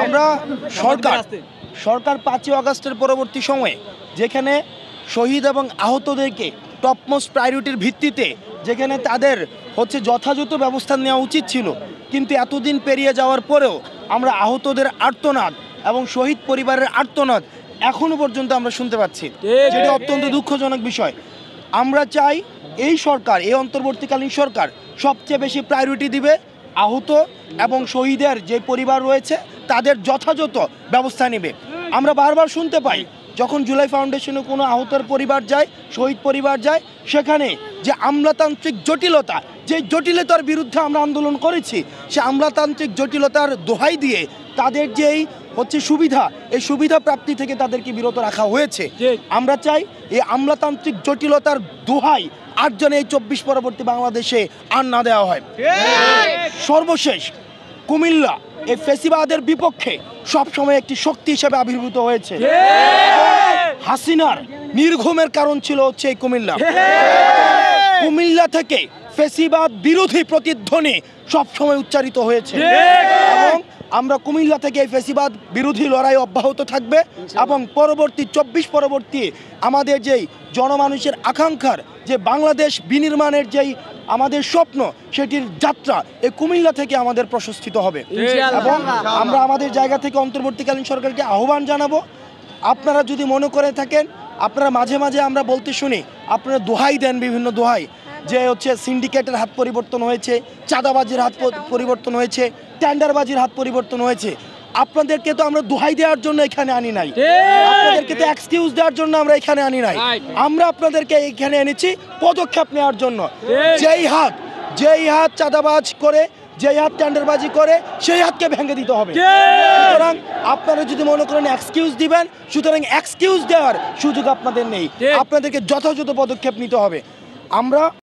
আমরা সরকার 5ই আগস্টের পরবর্তী সময়ে যেখানে শহীদ এবং আহতদেরকে টপমোস্ট প্রায়োরিটির ভিত্তিতে যেখানে তাদের যথাযথ ব্যবস্থা নেওয়া উচিত ছিল, কিন্তু এতদিন পেরিয়ে যাওয়ার পরেও আমরা আহতদের আর্তনাদ এবং শহীদ পরিবারের আর্তনাদ এখনো পর্যন্ত আমরা শুনতে পাচ্ছি, যেটা অত্যন্ত দুঃখজনক বিষয়। আমরা চাই এই সরকার, এই অন্তর্বর্তীকালীন সরকার সবচেয়ে বেশি প্রায়োরিটি দিবে আহত এবং শহীদের যে পরিবার রয়েছে তাদের যথাযথ ব্যবস্থা নেবে। আমরা বারবার শুনতে পাই যখন জুলাই ফাউন্ডেশনে কোনো আহতের পরিবার যায়, শহীদ পরিবার যায়, সেখানে যে আমলাতান্ত্রিক জটিলতা, যে জটিলতার বিরুদ্ধে আমরা আন্দোলন করেছি, সে আমলাতান্ত্রিক জটিলতার দোহাই দিয়ে তাদের যেই সুবিধা, এই সুবিধা প্রাপ্তি থেকে তাদেরকে বিরত রাখা হয়েছে। আমরা চাই এই আমলাতান্ত্রিক জটিলতার দোহাই আর যেন এই 24 পরবর্তী বাংলাদেশে আর না দেওয়া হয়। সর্বশেষ কুমিল্লা এই ফেসিবাদের বিপক্ষে সবসময় একটি শক্তি হিসেবে আবির্ভূত হয়েছে। হাসিনার নির্ঘুমের কারণ ছিল এই কুমিল্লা। কুমিল্লা থেকে ফেসিবাদ বিরোধী প্রতিধ্বনি সবসময় উচ্চারিত হয়েছে এবং আমরা কুমিল্লা থেকে এই ফেসিবাদ বিরোধী লড়াই অব্যাহত থাকবে এবং পরবর্তী 24 পরবর্তী আমাদের যেই জনমানুষের আকাঙ্ক্ষার যে বাংলাদেশ বিনির্মাণের যেই আমাদের স্বপ্ন, সেটির যাত্রা এই কুমিল্লা থেকে আমাদের প্রশস্তিত হবে। এবং আমরা আমাদের জায়গা থেকে অন্তর্বর্তীকালীন সরকারকে আহ্বান জানাবো, আপনারা যদি মনে করে থাকেন, আপনারা মাঝে মাঝে আমরা বলতে শুনি, আপনারা দোহাই দেন, বিভিন্ন দোহাই যে সিন্ডিকেটের হাত পরিবর্তন হয়েছে, চাঁদাবাজির হাত পরিবর্তন হয়েছে, টেন্ডারবাজির হাত পরিবর্তন হয়েছে। আপনাদেরকে তো আমরা দোহাই দেওয়ার জন্য এখানে আনি নাই, আপনাদেরকে তো এক্সকিউজ দেওয়ার জন্য আমরা এখানে আনি নাই। আমরা আপনাদেরকে এখানে এনেছি পদক্ষেপ নেওয়ার জন্য। যেই হাত চাঁদাবাজ করে, যেই হাত টেন্ডারবাজি করে, সেই হাতকে ভেঙে দিতে হবে। সুতরাং আপনারা যদি মনে করেন এক্সকিউজ দিবেন, সুতরাং এক্সকিউজ দেওয়ার সুযোগ আপনাদের নেই, আপনাদেরকে যথাযথ পদক্ষেপ নিতে হবে। আমরা